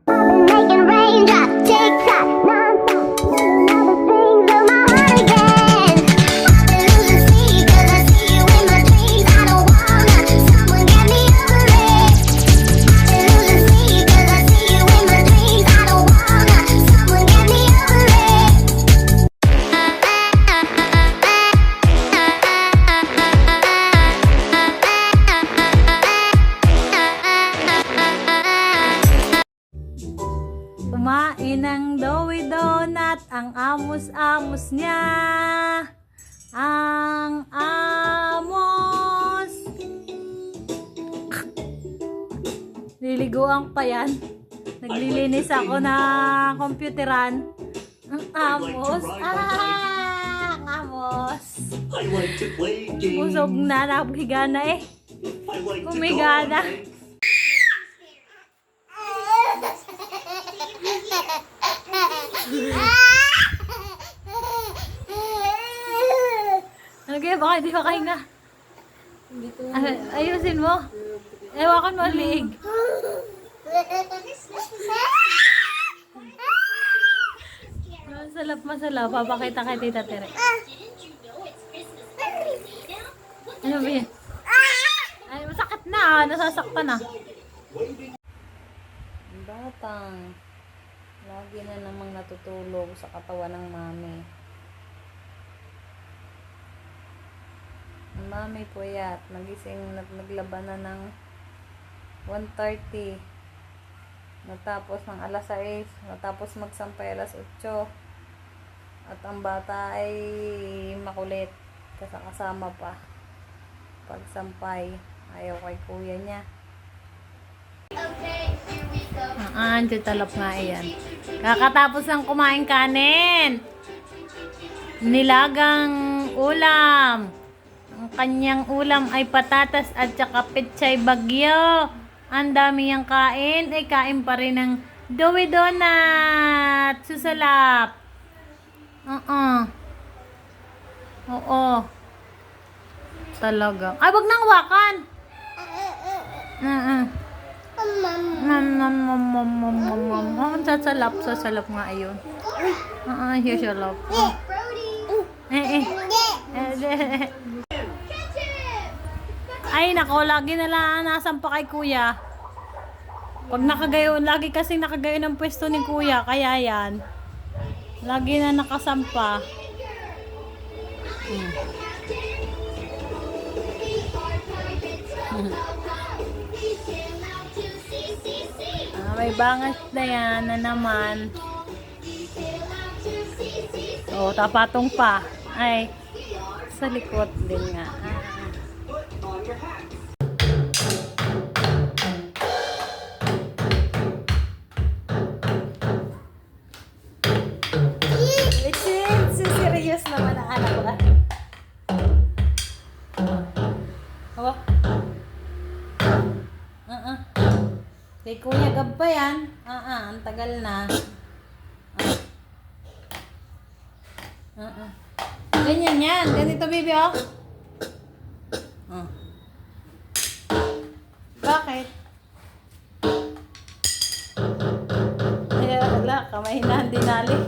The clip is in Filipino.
Making raindrops tick tock non-stop. All the strings of my heart again. I've been losing sleep 'cause I see you in my dreams. I don't wanna. Someone get me over it. I've been losing sleep 'cause I see you in my dreams. I don't wanna. Someone get me over it. Kumain ng Doughy Donut, ang amos-amos niya. Ang amos. Liliguan pa yan. Naglilinis ako ng computeran. Ang amos. Ang amos. I like to play games. Busog na, nakahiga na eh. I like to Humiga go na. on hikes. Ano kaya? Baka hindi makahinga. Ayusin mo. Ewakan mo ang liig. Masalap. Papakita kay Tita Tere. Ano ba yan? Ay, masakit na. Nasasaktan na. Batang. Lagi na namang natutulog sa katawan ng mami. Ang mami puyat. Nagising, naglaban na ng 1:30. Natapos ng alas 6. Natapos magsampay alas 8. At ang bata ay makulit. Kasama pa. Pagsampay. Ayaw kay kuya niya. Talap nga yan. Kakatapos ng kumain kanin. Nilagang ulam. Ang kanyang ulam ay patatas at saka pechay bagyo. Ang dami niyang kain. Ay kain pa rin ng Doughy Donut. Susalap. Oo. Talaga. Ay, wag nang hawakan. Sasalap nga ayun. Here salap. Ay, nako, lagi na lang nasampa kay kuya. Pag nakagayon, lagi kasing nakagayon ang pwesto ni kuya, kaya yan. Lagi na nakasampa. May bangas na yan na naman. Oh, tapatong pa. Ay, sa likod din nga. Serious naman ang anak ko. Oh. Kay Kuya Gab pa yan. Ang tagal na. Ganyan yan. Ganito, baby, oh. Bakit? Ay, wala. Kamay na, dinali.